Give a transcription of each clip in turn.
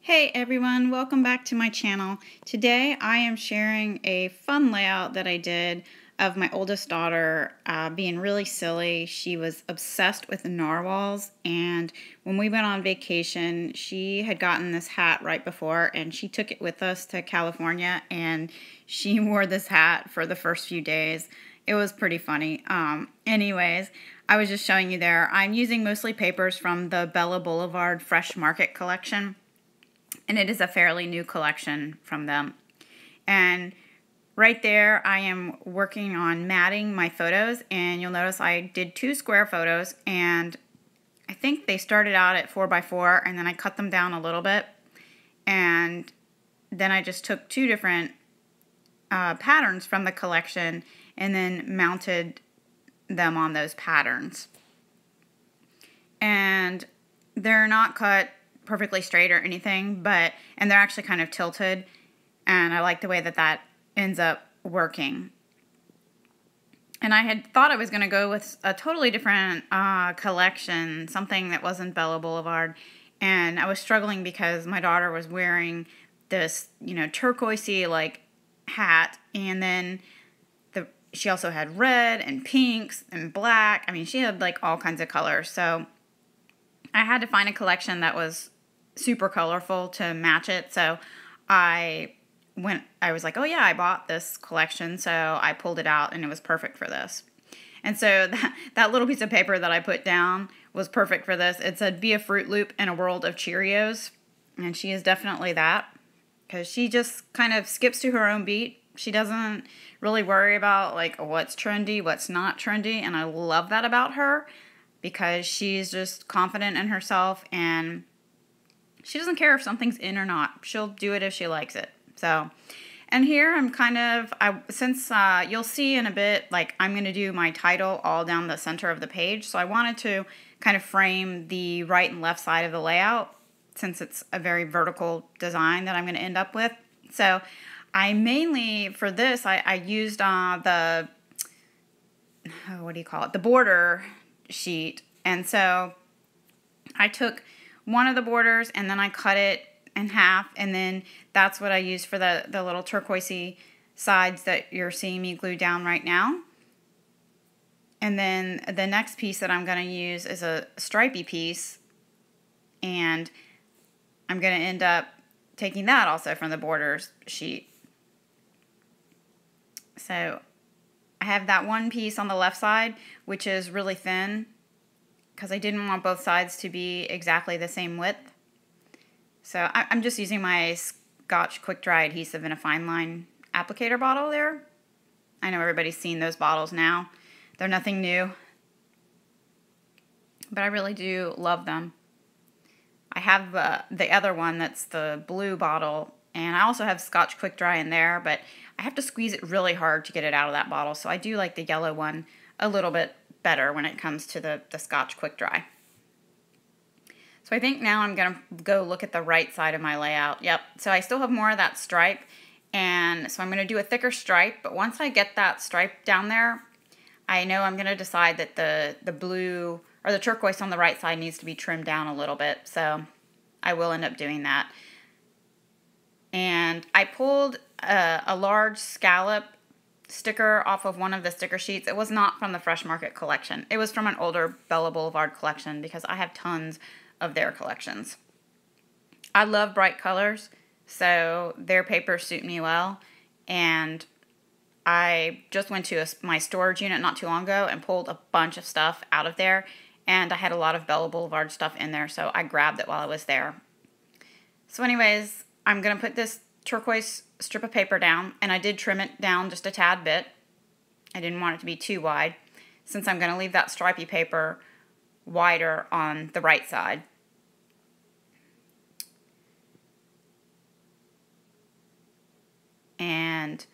Hey everyone, welcome back to my channel. Today I am sharing a fun layout that I did of my oldest daughter being really silly. She was obsessed with narwhals, and when we went on vacation, she had gotten this hat right before, and she took it with us to California, and she wore this hat for the first few days. It was pretty funny. Anyways, I was just showing you there. I'm using mostly papers from the Bella Boulevard Fresh Market collection. And it is a fairly new collection from them. And right there, I am working on matting my photos. And you'll notice I did 2 square photos. And I think they started out at 4x4. And then I cut them down a little bit. And then I just took 2 different patterns from the collection. And then mounted them on those patterns. And they're not cut perfectly straight or anything, and they're actually kind of tilted, and I like the way that ends up working. And I had thought I was going to go with a totally different collection, something that wasn't Bella Boulevard, and I was struggling because my daughter was wearing this, turquoisey like hat, and then she also had red and pinks and black. I mean, she had like all kinds of colors, so I had to find a collection that was super colorful to match it. So I was like, oh yeah, I bought this collection. So I pulled it out and it was perfect for this. And so that little piece of paper that I put down was perfect for this. It said, be a Fruit Loop in a world of Cheerios. And she is definitely that, because she just kind of skips to her own beat. She doesn't really worry about like what's trendy, what's not trendy. And I love that about her, because she's just confident in herself, and she doesn't care if something's in or not. She'll do it if she likes it. So, and here I'm since you'll see in a bit, like I'm going to do my title all down the center of the page. So I wanted to kind of frame the right and left side of the layout, since it's a very vertical design that I'm going to end up with. So I mainly, for this, I used the border sheet. And so I took one of the borders and then I cut it in half, and then that's what I used for the little turquoisey sides that you're seeing me glue down right now. And then the next piece that I'm going to use is a stripey piece, and I'm going to end up taking that also from the borders sheet. So I have that one piece on the left side, which is really thin, because I didn't want both sides to be exactly the same width. So I'm just using my Scotch Quick Dry adhesive in a fine line applicator bottle there. I know everybody's seen those bottles now. They're nothing new, but I really do love them. I have the other one that's the blue bottle, and I also have Scotch Quick Dry in there, but I have to squeeze it really hard to get it out of that bottle. So I do like the yellow one a little bit better when it comes to the Scotch Quick Dry. So I think now I'm going to go look at the right side of my layout. Yep, so I still have more of that stripe, and so I'm going to do a thicker stripe, but once I get that stripe down there, I know I'm going to decide that the blue or the turquoise on the right side needs to be trimmed down a little bit, so I will end up doing that. And I pulled a large scallop sticker off of one of the sticker sheets. It was not from the Fresh Market collection. It was from an older Bella Boulevard collection, because I have tons of their collections. I love bright colors, so their papers suit me well. And I just went to my storage unit not too long ago and pulled a bunch of stuff out of there, and I had a lot of Bella Boulevard stuff in there, so I grabbed it while I was there. So anyways, I'm going to put this turquoise strip of paper down, and I did trim it down just a tad bit. I didn't want it to be too wide, since I'm going to leave that stripy paper wider on the right side. And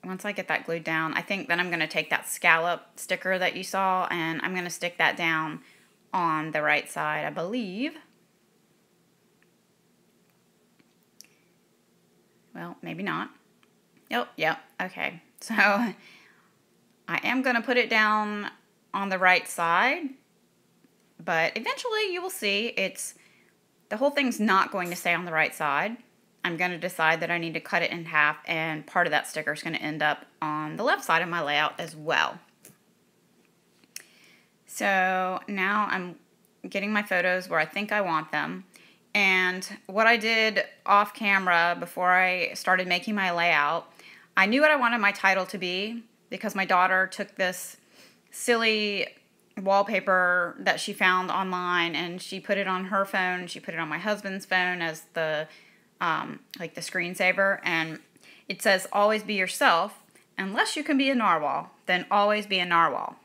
once I get that glued down, I think then I'm going to take that scallop sticker that you saw, and I'm going to stick that down on the right side, I believe. Well, maybe not. Yep, okay. So I am going to put it down on the right side, but eventually you will see the whole thing's not going to stay on the right side. I'm going to decide that I need to cut it in half, and part of that sticker is going to end up on the left side of my layout as well. So now I'm getting my photos where I think I want them. And what I did off camera before I started making my layout, I knew what I wanted my title to be because my daughter took this silly wallpaper that she found online and she put it on her phone. She put it on my husband's phone as the like the screensaver, and it says always be yourself. Unless you can be a narwhal, then always be a narwhal.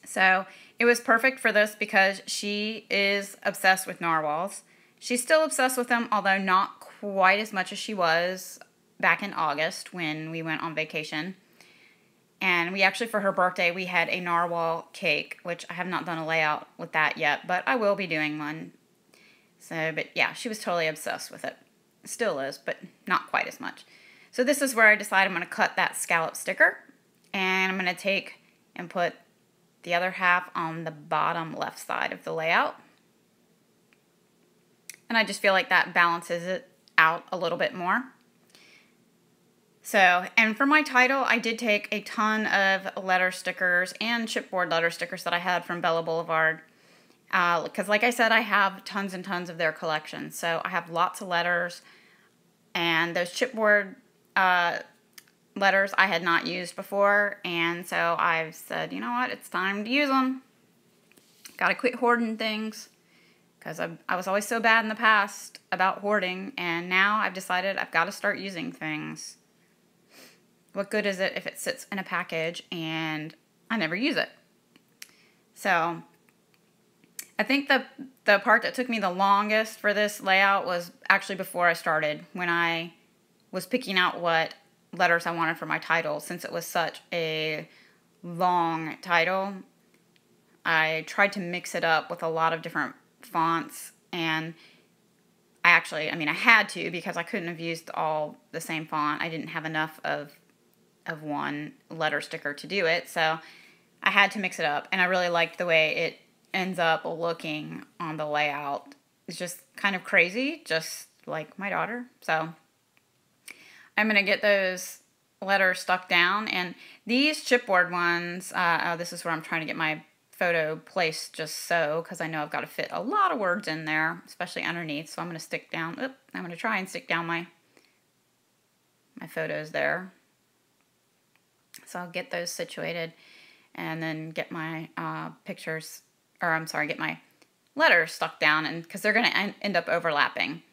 So it was perfect for this because she is obsessed with narwhals. She's still obsessed with them, although not quite as much as she was back in August when we went on vacation. And we actually, for her birthday, we had a narwhal cake, which I have not done a layout with that yet, but I will be doing one. So, but yeah, she was totally obsessed with it. Still is, but not quite as much. So this is where I decided I'm going to cut that scallop sticker. And I'm going to take and put the other half on the bottom left side of the layout. And I just feel like that balances it out a little bit more. So, and for my title, I did take a ton of letter stickers and chipboard letter stickers that I had from Bella Boulevard. Because like I said, I have tons and tons of their collection. So I have lots of letters. And those chipboard letters I had not used before, and so I've said, you know what, it's time to use them. Gotta quit hoarding things, because I was always so bad in the past about hoarding, and now I've decided I've got to start using things. What good is it if it sits in a package and I never use it? So I think the part that took me the longest for this layout was actually before I started, when I was picking out what letters I wanted for my title. Since it was such a long title, I tried to mix it up with a lot of different fonts, and I had to, because I couldn't have used all the same font. I didn't have enough of one letter sticker to do it, so I had to mix it up, and I really liked the way it ends up looking on the layout. It's just kind of crazy, just like my daughter. So I'm going to get those letters stuck down. And these chipboard ones, this is where I'm trying to get my photo placed just so, because I know I've got to fit a lot of words in there, especially underneath. So I'm going to try and stick down my photos there. So I'll get those situated and then get my get my letters stuck down, and because they're going to end up overlapping.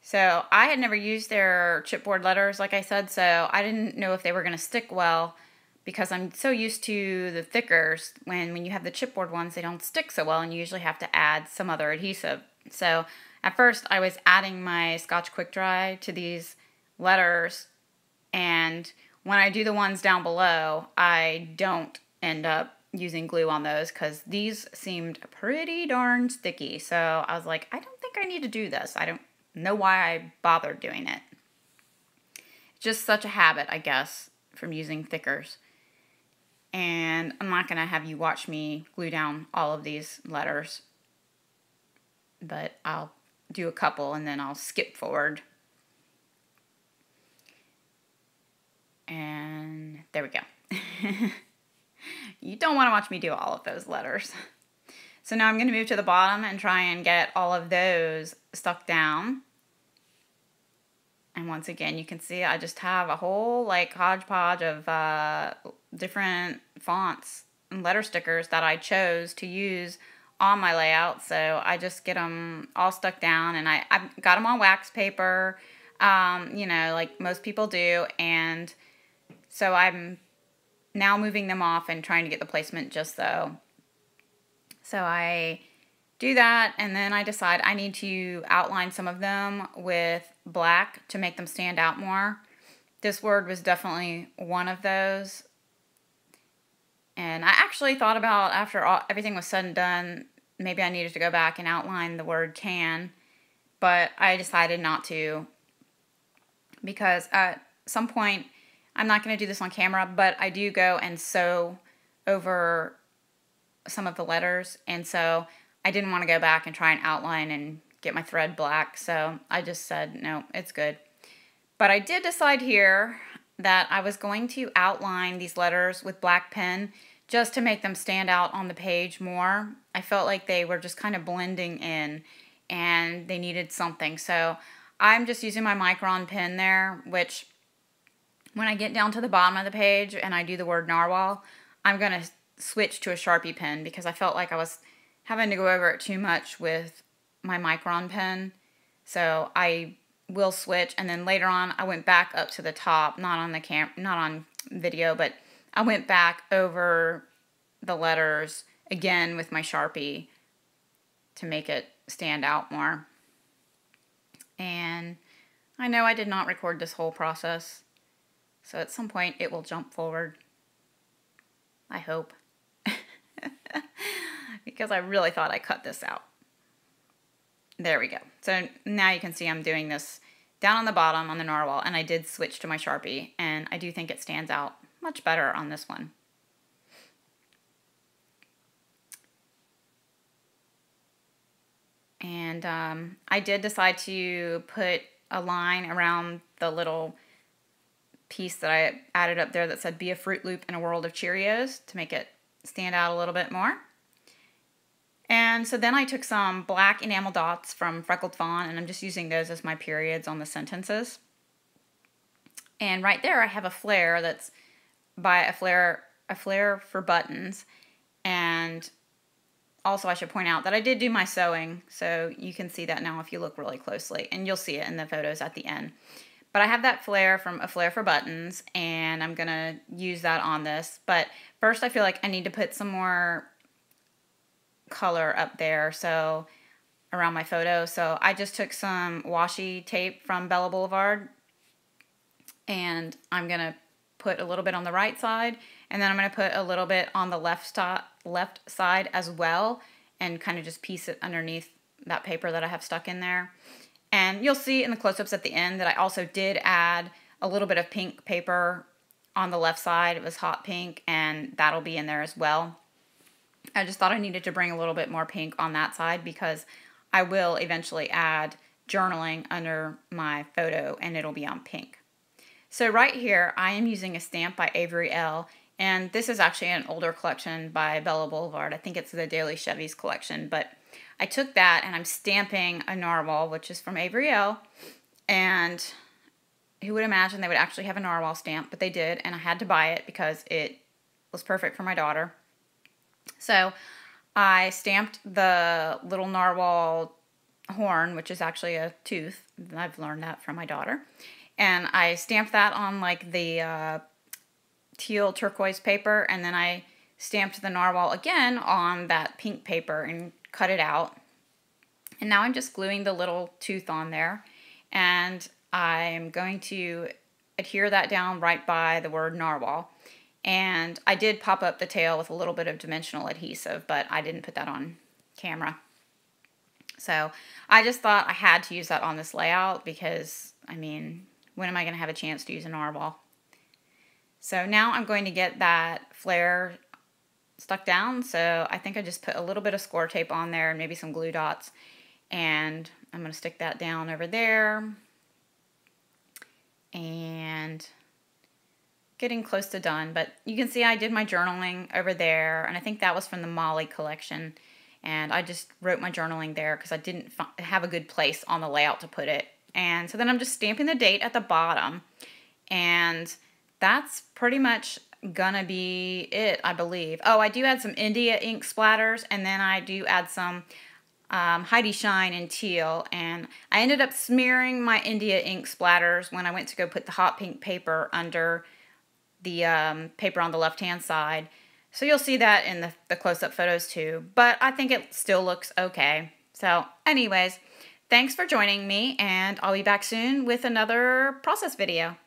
So I had never used their chipboard letters, like I said, so I didn't know if they were going to stick well, because I'm so used to the thickers. When you have the chipboard ones, they don't stick so well, and you usually have to add some other adhesive. So at first I was adding my Scotch Quick Dry to these letters, and when I do the ones down below, I don't end up using glue on those, because these seemed pretty darn sticky. So I was like, I don't think I need to do this. I don't know why I bothered doing it. It's just such a habit, I guess, from using thickers. And I'm not going to have you watch me glue down all of these letters, but I'll do a couple and then I'll skip forward. And there we go. You don't want to watch me do all of those letters. So now I'm going to move to the bottom and try and get all of those stuck down. And once again, you can see I just have a whole like hodgepodge of different fonts and letter stickers that I chose to use on my layout. So I just get them all stuck down, and I've got them on wax paper, like most people do. And so I'm now moving them off and trying to get the placement just so. So I do that, and then I decide I need to outline some of them with black to make them stand out more. This word was definitely one of those. And I actually thought about, after everything was said and done, maybe I needed to go back and outline the word can, but I decided not to, because at some point, I'm not going to do this on camera, but I do go and sew over some of the letters, and so I didn't want to go back and try and outline and get my thread black. So I just said, no, it's good. But I did decide here that I was going to outline these letters with black pen just to make them stand out on the page more. I felt like they were just kind of blending in and they needed something. So I'm just using my Micron pen there, which when I get down to the bottom of the page and I do the word narwhal, I'm going to switch to a Sharpie pen because I felt like I was having to go over it too much with my Micron pen. So I will switch, and then later on I went back up to the top, not on video, but I went back over the letters again with my Sharpie to make it stand out more. And I know I did not record this whole process, so at some point it will jump forward. I hope. Because I really thought I cut this out. There we go. So now you can see I'm doing this down on the bottom on the narwhal, and I did switch to my Sharpie, and I do think it stands out much better on this one. And I did decide to put a line around the little piece that I added up there that said "Be a Fruit Loop in a World of Cheerios" to make it stand out a little bit more. And so then I took some black enamel dots from Freckled Fawn, and I'm just using those as my periods on the sentences. And right there I have a flare that's by a flare for buttons. And also I should point out that I did do my sewing, so you can see that now if you look really closely, and you'll see it in the photos at the end. But I have that flare from a flare for buttons, and I'm going to use that on this. But first I feel like I need to put some more color up there, so around my photo. So I just took some washi tape from Bella Boulevard, and I'm going to put a little bit on the right side, and then I'm going to put a little bit on the left side as well, and kind of just piece it underneath that paper that I have stuck in there. And you'll see in the close-ups at the end that I also did add a little bit of pink paper on the left side. It was hot pink, and that'll be in there as well. I just thought I needed to bring a little bit more pink on that side because I will eventually add journaling under my photo, and it'll be on pink. So right here I am using a stamp by Avery L, and this is actually an older collection by Bella Boulevard. I think it's the Daily Chevys collection, but I took that and I'm stamping a narwhal, which is from Avery L, and who would imagine they would actually have a narwhal stamp, but they did, and I had to buy it because it was perfect for my daughter. So I stamped the little narwhal horn, which is actually a tooth. I've learned that from my daughter. And I stamped that on like the teal turquoise paper, and then I stamped the narwhal again on that pink paper and cut it out. And now I'm just gluing the little tooth on there, and I'm going to adhere that down right by the word narwhal. And I did pop up the tail with a little bit of dimensional adhesive, but I didn't put that on camera. So I just thought I had to use that on this layout because, I mean, when am I going to have a chance to use a narwhal? So now I'm going to get that flare stuck down. So I think I just put a little bit of score tape on there and maybe some glue dots. And I'm going to stick that down over there. And getting close to done, but you can see I did my journaling over there, and I think that was from the Molly collection, and I just wrote my journaling there because I didn't have a good place on the layout to put it. And so then I'm just stamping the date at the bottom, and that's pretty much gonna be it, I believe. Oh, I do add some India ink splatters, and then I do add some Heidi Shine in teal, and I ended up smearing my India ink splatters when I went to go put the hot pink paper under the paper on the left-hand side. So you'll see that in the close-up photos too, but I think it still looks okay. So anyways, thanks for joining me, and I'll be back soon with another process video.